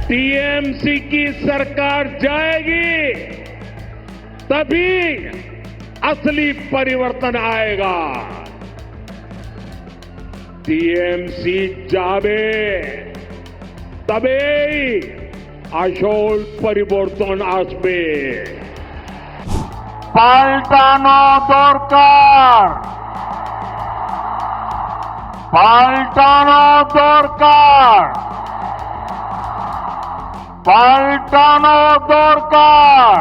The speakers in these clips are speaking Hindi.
टीएमसी की सरकार जाएगी तभी असली परिवर्तन आएगा। टीएमसी जावे तबेई আসল পরিবর্তন আসবে। পাল্টানো দরকার, পাল্টানো দরকার, পাল্টানো দরকার,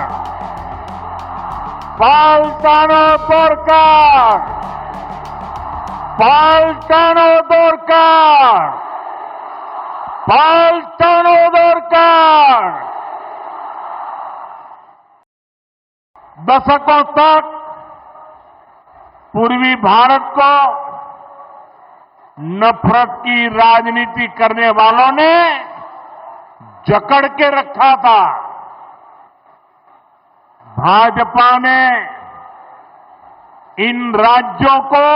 পাল্টানো দরকার, পাল্টানো দরকার, পাল্টানো দরকার। दशकों तक पूर्वी भारत को नफरत की राजनीति करने वालों ने जकड़ के रखा था। भाजपा ने इन राज्यों को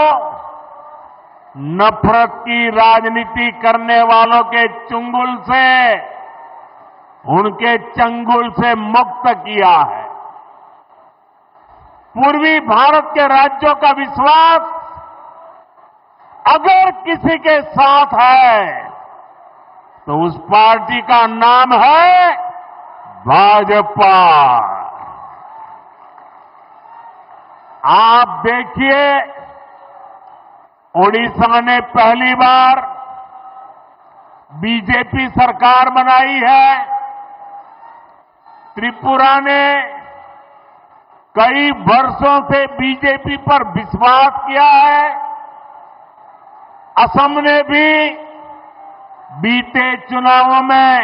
नफरत की राजनीति करने वालों के चंगुल से, उनके चंगुल से मुक्त किया है। पूर्वी भारत के राज्यों का विश्वास अगर किसी के साथ है तो उस पार्टी का नाम है भाजपा। आप देखिए, ओडिशा ने पहली बार बीजेपी सरकार बनाई है। त्रिपुरा ने कई वर्षों से बीजेपी पर विश्वास किया है। असम ने भी बीते चुनावों में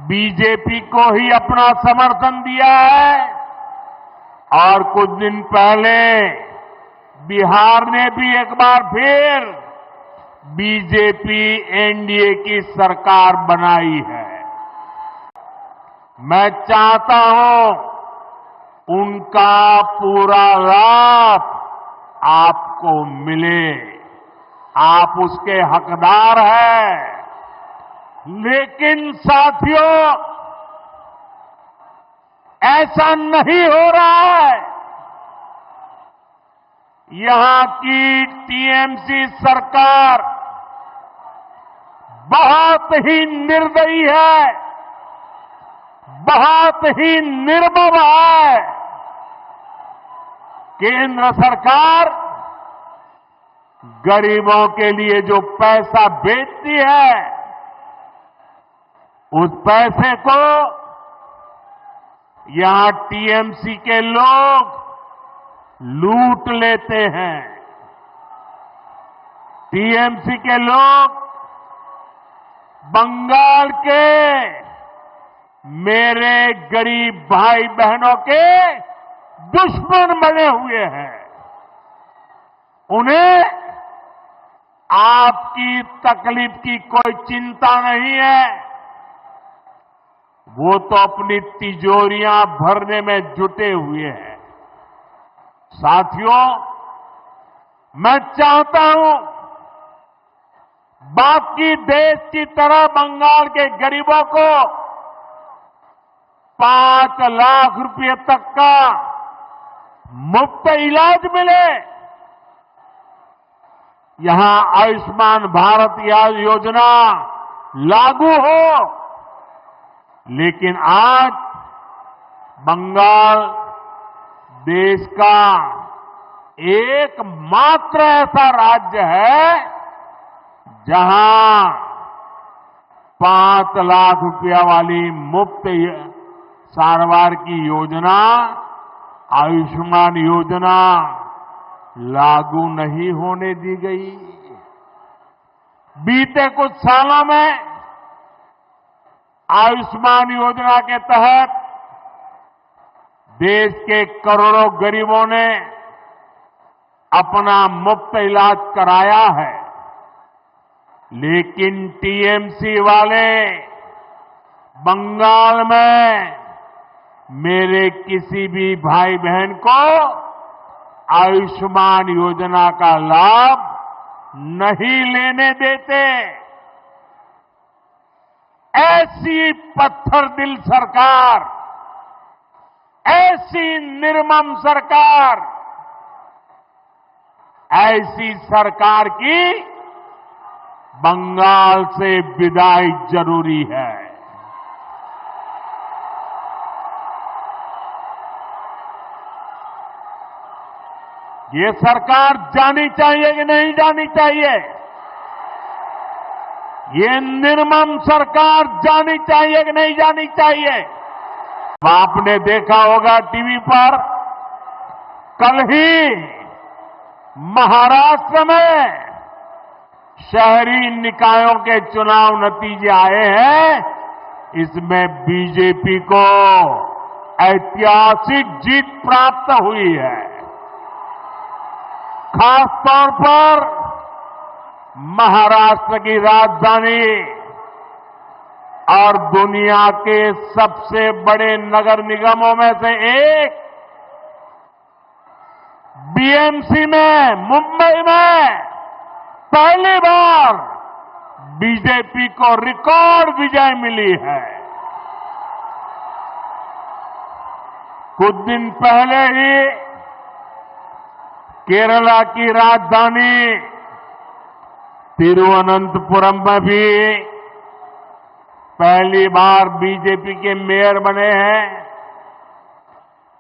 बीजेपी को ही अपना समर्थन दिया है और कुछ दिन पहले बिहार ने भी एक बार फिर बीजेपी एनडीए की सरकार बनाई है। मैं चाहता हूं उनका पूरा लाभ आपको मिले, आप उसके हकदार हैं। लेकिन साथियों, ऐसा नहीं हो रहा है। यहां की टीएमसी सरकार बहुत ही निर्दयी है, बहुत ही निर्मम है। केंद्र सरकार गरीबों के लिए जो पैसा भेजती है, उस पैसे को यहां टीएमसी के लोग लूट लेते हैं। टीएमसी के लोग बंगाल के मेरे गरीब भाई बहनों के दुश्मन बने हुए हैं। उन्हें आपकी तकलीफ की कोई चिंता नहीं है। वो तो अपनी तिजोरियां भरने में जुटे हुए हैं। साथियों, मैं चाहता हूं बाकी देश की तरह बंगाल के गरीबों को 5 लाख रुपए तक का मुफ्त इलाज मिले। यहां आयुष्मान भारत योजना लागू हो। लेकिन आज बंगाल देश का एकमात्र ऐसा राज्य है जहां 5 लाख रुपया वाली मुफ्त सारवार की योजना, आयुष्मान योजना लागू नहीं होने दी गई। बीते कुछ सालों में आयुष्मान योजना के तहत देश के करोड़ों गरीबों ने अपना मुफ्त इलाज कराया है। लेकिन टीएमसी वाले बंगाल में मेरे किसी भी भाई बहन को आयुष्मान योजना का लाभ नहीं लेने देते। ऐसी पत्थर दिल सरकार, ऐसी निर्मम सरकार, ऐसी सरकार की बंगाल से विदाई जरूरी है। ये सरकार जानी चाहिए कि नहीं जानी चाहिए? ये निर्मम सरकार जानी चाहिए कि नहीं जानी चाहिए? आपने देखा होगा टीवी पर, कल ही महाराष्ट्र में शहरी निकायों के चुनाव नतीजे आए हैं। इसमें बीजेपी को ऐतिहासिक जीत प्राप्त हुई है। खास तौर पर महाराष्ट्र की राजधानी और दुनिया के सबसे बड़े नगर निगमों में से एक बीएमसी में, मुंबई में पहली बार बीजेपी को रिकॉर्ड विजय मिली है। कुछ दिन पहले ही केरला की राजधानी तिरुवनंतपुरम में भी पहली बार बीजेपी के मेयर बने हैं।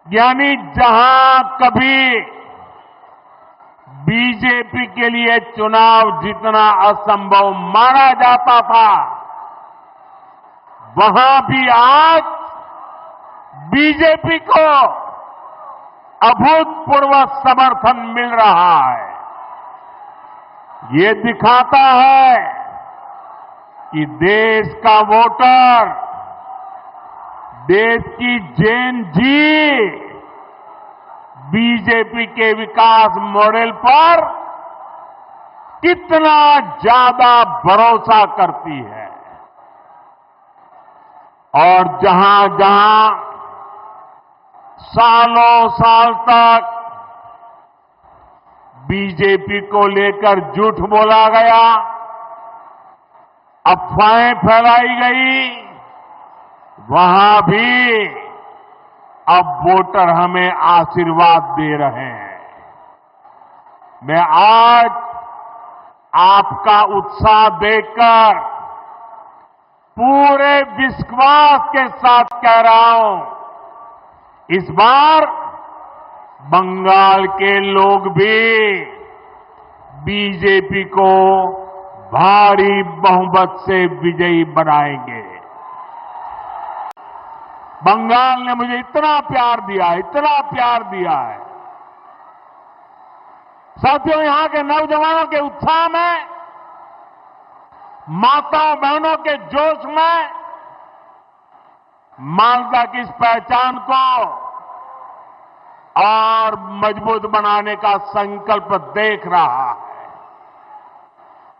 यानी जहां कभी बीजेपी के लिए चुनाव जीतना असंभव माना जाता था, वहां भी आज बीजेपी को अभूतपूर्व समर्थन मिल रहा है। ये दिखाता है कि देश का वोटर, देश की जेन जी बीजेपी के विकास मॉडल पर कितना ज्यादा भरोसा करती है। और जहां जहां सालों साल तक बीजेपी को लेकर झूठ बोला गया, अफवाहें फैलाई गई, वहां भी अब वोटर हमें आशीर्वाद दे रहे हैं। मैं आज आपका उत्साह देखकर पूरे विश्वास के साथ कह रहा हूं, इस बार बंगाल के लोग भी बीजेपी को भारी बहुमत से विजयी बनाएंगे। बंगाल ने मुझे इतना प्यार दिया, इतना प्यार दिया है। साथियों, यहां के नौजवानों के उत्साह में, माताओं बहनों के जोश में मालदा की इस पहचान को और मजबूत बनाने का संकल्प देख रहा है।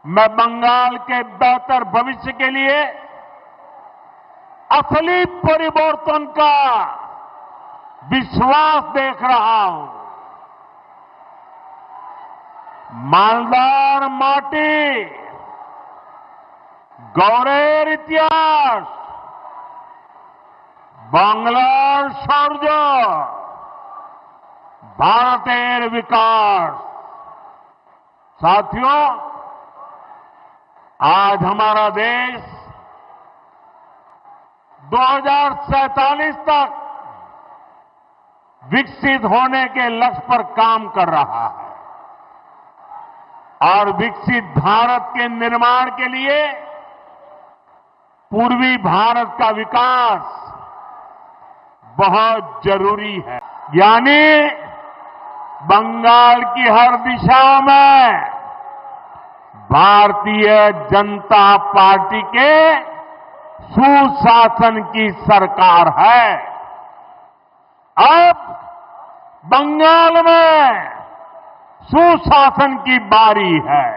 मैं बंगाल के बेहतर भविष्य के लिए असली परिवर्तन का विश्वास देख रहा हूं। मालदार माटी, गौरेर इतिहास, बांग्लार शौर्य, भारतेर विकास। साथियों, आज हमारा देश 2047 तक विकसित होने के लक्ष्य पर काम कर रहा है और विकसित भारत के निर्माण के लिए पूर्वी भारत का विकास बहुत जरूरी है। यानी बंगाल की हर दिशा में भारतीय जनता पार्टी के सुशासन की सरकार है। अब बंगाल में सुशासन की बारी है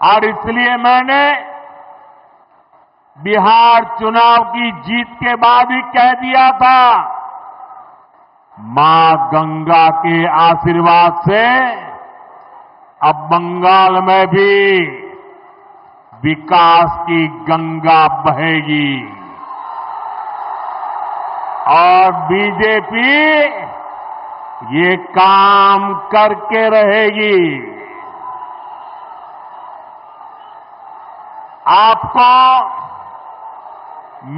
और इसलिए मैंने बिहार चुनाव की जीत के बाद ही कह दिया था, मां गंगा के आशीर्वाद से अब बंगाल में भी विकास की गंगा बहेगी और बीजेपी ये काम करके रहेगी। आपको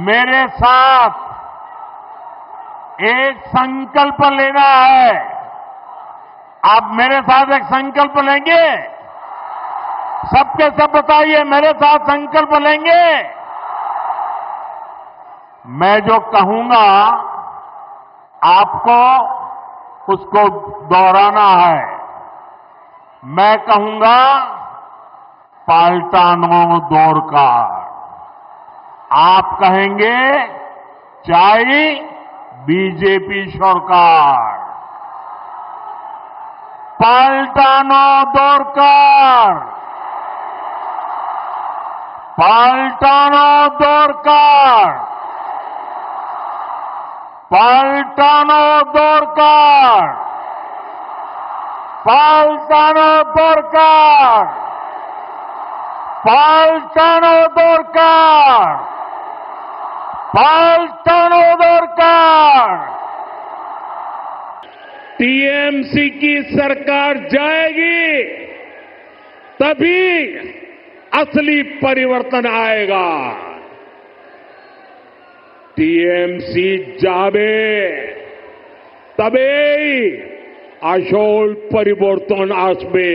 मेरे साथ एक संकल्प लेना है। आप मेरे साथ एक संकल्प लेंगे? सबके सब बताइए, मेरे साथ संकल्प लेंगे? मैं जो कहूंगा आपको उसको दोहराना है। मैं कहूंगा पाल्टानो दौरकार, आप कहेंगे चाई बीजेपी सरकार। पाल्टानो दौरकार, पाल्टानो दौरकार, पाल्टानो दौरकार, पाल्टानो दौरकार, पाल्टानो दौरकार, पाल्टानो दौरकार। टीएमसी की सरकार जाएगी तभी असली परिवर्तन आएगा। टीएमसी जाबे तबेई আসল পরিবর্তন আসবে।